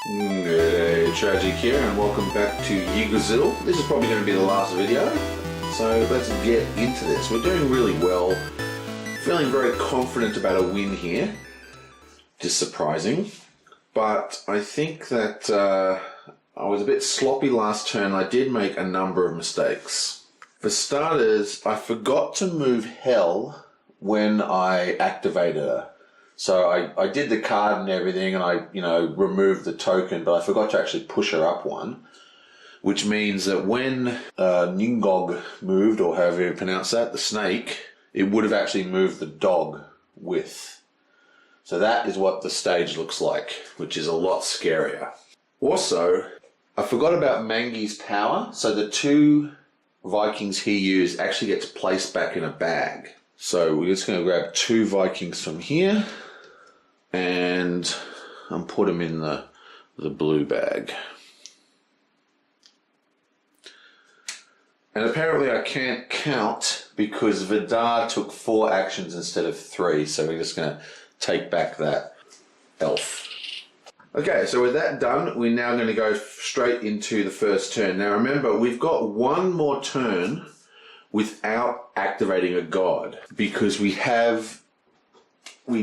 Hey, Tragic here, and welcome back to Yggdrasil. This is probably going to be the last video, so let's get into this. We're doing really well, feeling very confident about a win here. Just surprising, but I think that I was a bit sloppy last turn. I did make a number of mistakes. For starters, I forgot to move Hell when I activated her. So I did the card and everything, and I, removed the token, but I forgot to actually push her up one, which means that when Ningog moved, or however you pronounce that, the snake, it would have actually moved the dog with. So that is what the stage looks like, which is a lot scarier. Also, I forgot about Mangi's power, so the two Vikings he used actually gets placed back in a bag. So we're just going to grab two Vikings from here and put them in the blue bag. And apparently I can't count because Vidar took 4 actions instead of 3, so we're just going to take back that elf. Okay, so with that done, we're now going to go straight into the first turn. Now remember, we've got one more turn without activating a god, because we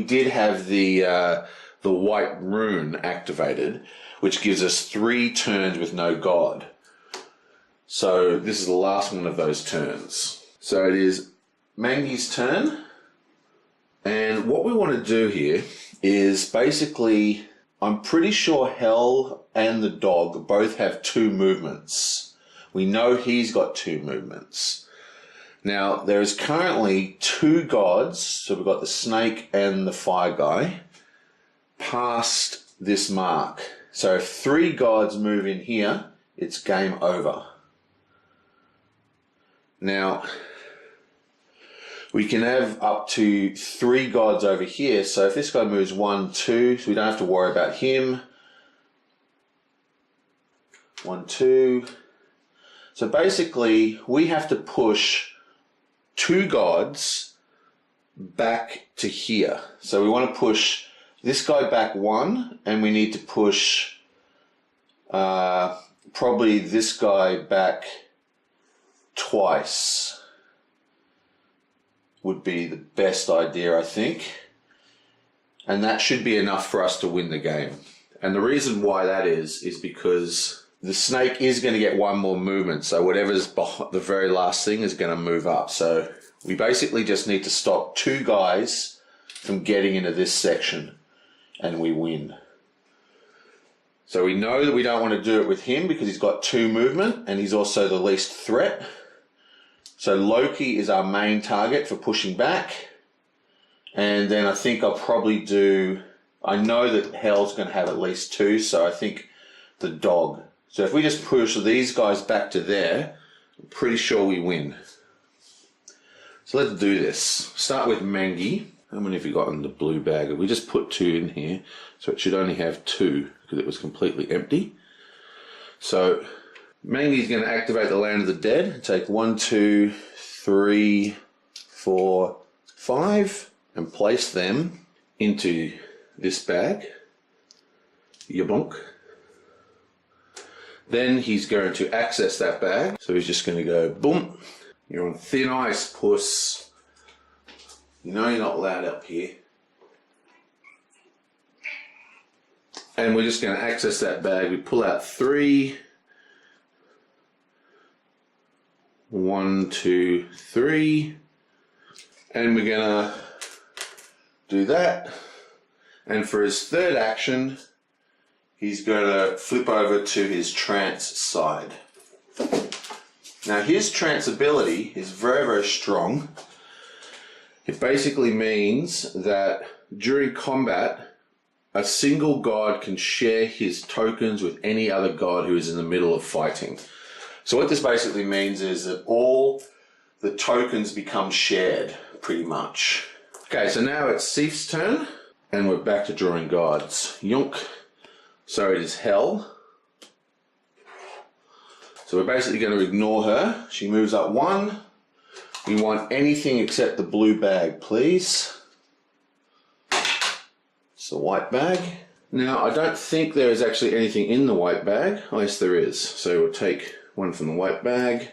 did have the white rune activated, which gives us 3 turns with no god. So this is the last one of those turns. So it is Mangi's turn, and what we want to do here is basically, I'm pretty sure Hell and the dog both have 2 movements. We know he's got 2 movements. Now, there is currently 2 gods, so we've got the snake and the fire guy, past this mark. So if 3 gods move in here, it's game over. Now, we can have up to 3 gods over here, so if this guy moves 1, 2, so we don't have to worry about him. 1, 2. So basically, we have to push 2 gods back to here. So we want to push this guy back 1, and we need to push probably this guy back twice. Would be the best idea, I think. And that should be enough for us to win the game. And the reason why that is because the snake is going to get 1 more movement, so whatever's behind the very last thing is going to move up. So we basically just need to stop 2 guys from getting into this section, and we win. So we know that we don't want to do it with him because he's got 2 movement, and he's also the least threat. So Loki is our main target for pushing back. And then I think I'll probably do, I know that Hell's going to have at least 2, so I think the dog. So if we just push these guys back to there, I'm pretty sure we win. So let's do this. Start with Mangi. How many have you got in the blue bag? We just put 2 in here, so it should only have 2 because it was completely empty. So Mangi's going to activate the Land of the Dead and take 1, 2, 3, 4, 5 and place them into this bag. Yabonk. Then he's going to access that bag. So he's just going to go, boom. You're on thin ice, puss. You know you're not allowed up here. And we're just going to access that bag. We pull out 3. 1, 2, 3. And we're going to do that. And for his 3rd action, he's going to flip over to his trance side. Now his trance ability is very, very strong. It basically means that during combat, a single god can share his tokens with any other god who is in the middle of fighting. So what this basically means is that all the tokens become shared, pretty much. Okay, so now it's Sif's turn, and we're back to drawing gods. Yonk. So it is Hell. So we're basically going to ignore her. She moves up 1. We want anything except the blue bag, please. It's the white bag. Now, I don't think there is actually anything in the white bag. Oh, yes, there is. So we'll take one from the white bag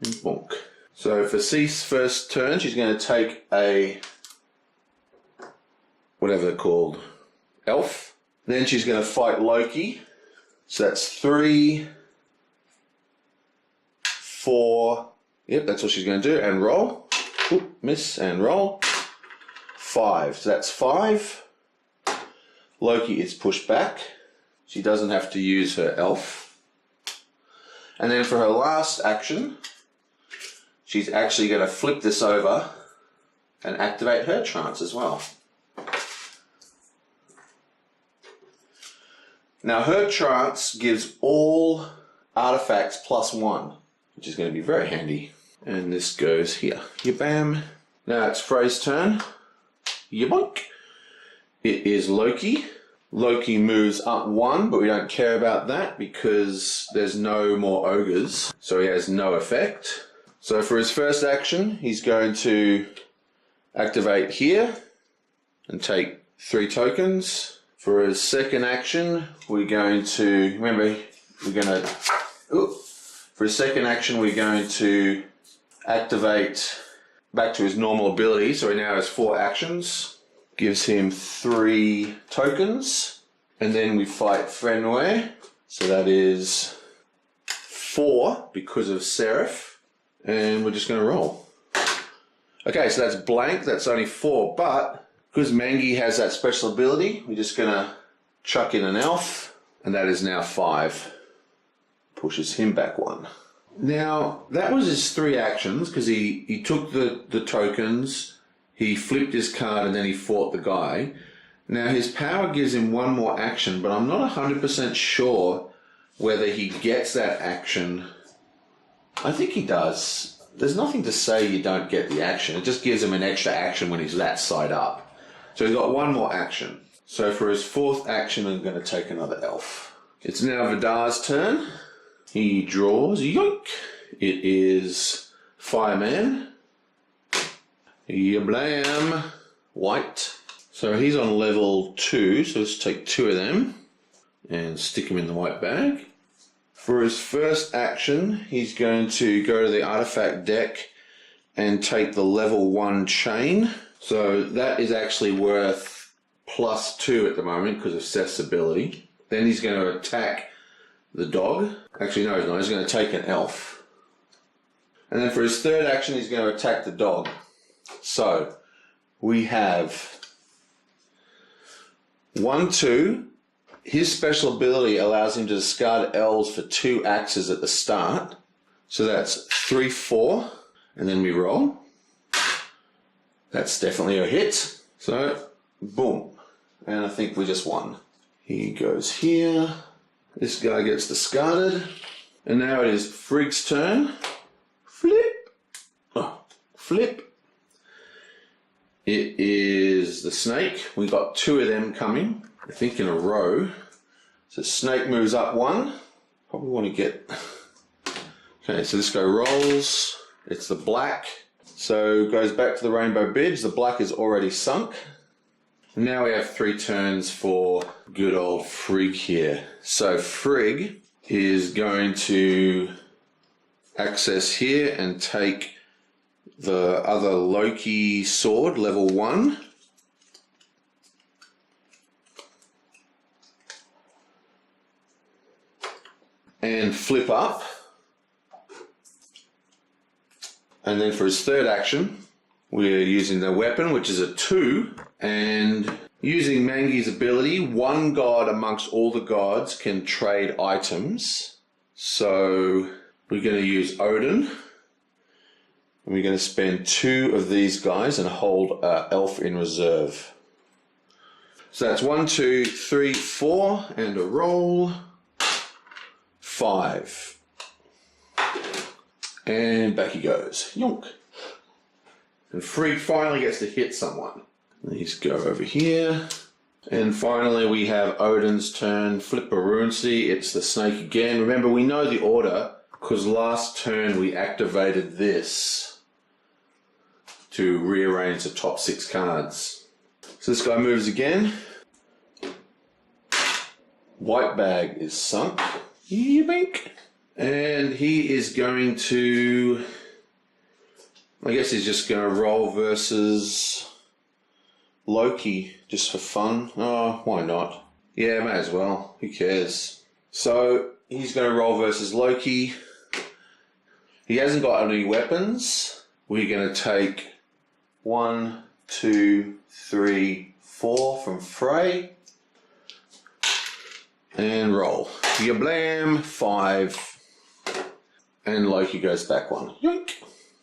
and bonk. So for Ceith's first turn, she's going to take a, whatever they're called, elf. Then she's going to fight Loki. So that's 3, 4, yep, that's what she's going to do, and roll. Oop, miss, and roll. 5, so that's 5. Loki is pushed back. She doesn't have to use her elf. And then for her last action, she's actually going to flip this over and activate her trance as well. Now her trance gives all artifacts +1, which is going to be very handy. And this goes here. Bam. Now it's Frey's turn. Boink. It is Loki. Loki moves up 1, but we don't care about that because there's no more ogres, so he has no effect. So for his first action, he's going to activate here and take 3 tokens. For his second action, we're going to, remember, for his second action, we're going to activate back to his normal ability. So he now has 4 actions. Gives him 3 tokens. And then we fight Fenway. So that is 4 because of Seraph. And we're just going to roll. Okay, so that's blank. That's only 4, but because Mangi has that special ability, we're just going to chuck in an elf, and that is now 5. Pushes him back 1. Now, that was his 3 actions, because he took the tokens, he flipped his card, and then he fought the guy. Now, his power gives him 1 more action, but I'm not 100% sure whether he gets that action. I think he does. There's nothing to say you don't get the action. It just gives him an extra action when he's that side up. So he's got 1 more action. So for his 4th action, I'm going to take another elf. It's now Vidar's turn. He draws. Yoink! It is Fireman. Yablam! White. So he's on level 2, so let's take 2 of them and stick him in the white bag. For his first action, he's going to go to the artifact deck and take the level 1 chain. So that is actually worth +2 at the moment because of Seth's ability. Then he's going to attack the dog. Actually, no, he's not. He's going to take an elf. And then for his third action, he's going to attack the dog. So we have 1, 2. His special ability allows him to discard elves for 2 axes at the start. So that's 3, 4. And then we roll. That's definitely a hit. So, boom. And I think we just won. He goes here. This guy gets discarded. And now it is Frigg's turn. Flip. Oh, flip. It is the snake. We got 2 of them coming, I think in a row. So snake moves up 1. Probably want to get... Okay, so this guy rolls. It's the black. So goes back to the rainbow bridge. The black is already sunk. Now we have 3 turns for good old Frigg here. So Frigg is going to access here and take the other Loki sword, level 1. And flip up. And then for his third action, we're using the weapon, which is a 2. And using Mangi's ability, 1 god amongst all the gods can trade items. So we're going to use Odin. And we're going to spend 2 of these guys and hold elf in reserve. So that's 1, 2, 3, 4, and a roll. 5. And back he goes. Yonk. And Frigg finally gets to hit someone. Let's go over here. And finally we have Odin's turn. Flipperuncy. It's the snake again. Remember, we know the order because last turn we activated this to rearrange the top 6 cards. So this guy moves again. White bag is sunk. Bink. And he is going to... I guess he's just going to roll versus Loki, just for fun. Oh, why not? Yeah, may as well. Who cares? So, he's going to roll versus Loki. He hasn't got any weapons. We're going to take 1, 2, 3, 4 from Frey. And roll. Blam, 5. And Loki goes back 1. Yoink.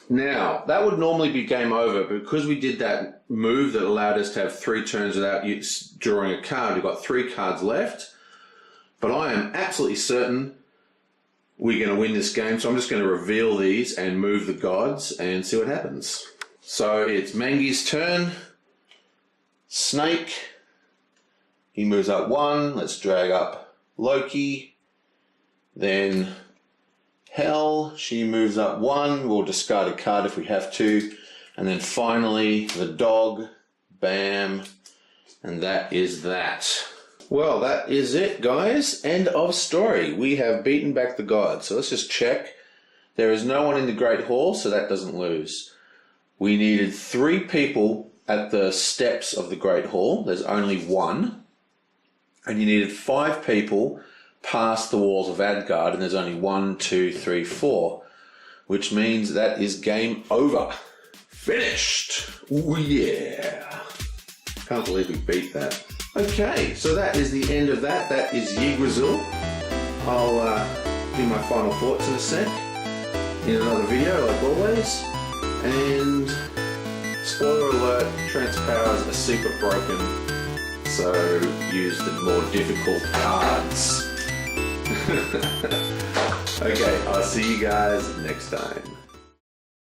Now, that would normally be game over, but because we did that move that allowed us to have 3 turns without drawing a card, we've got 3 cards left. But I am absolutely certain we're going to win this game, so I'm just going to reveal these and move the gods and see what happens. So it's Mangi's turn. Snake. He moves up 1. Let's drag up Loki. Then Hell. She moves up 1. We'll discard a card if we have to. And then finally the dog. Bam. And that is that. Well, that is it, guys. End of story. We have beaten back the gods. So let's just check. There is no one in the Great Hall, so that doesn't lose. We needed 3 people at the steps of the Great Hall. There's only 1. And you needed 5 people past the walls of Asgard, and there's only 1, 2, 3, 4. Which means that is game over. Finished. Ooh, yeah. Can't believe we beat that. Okay, so that is the end of that. That is Yggdrasil. I'll do my final thoughts in a sec in another video, like always. And spoiler alert, Trent's powers are super broken, so use the more difficult cards. Okay, I'll see you guys next time.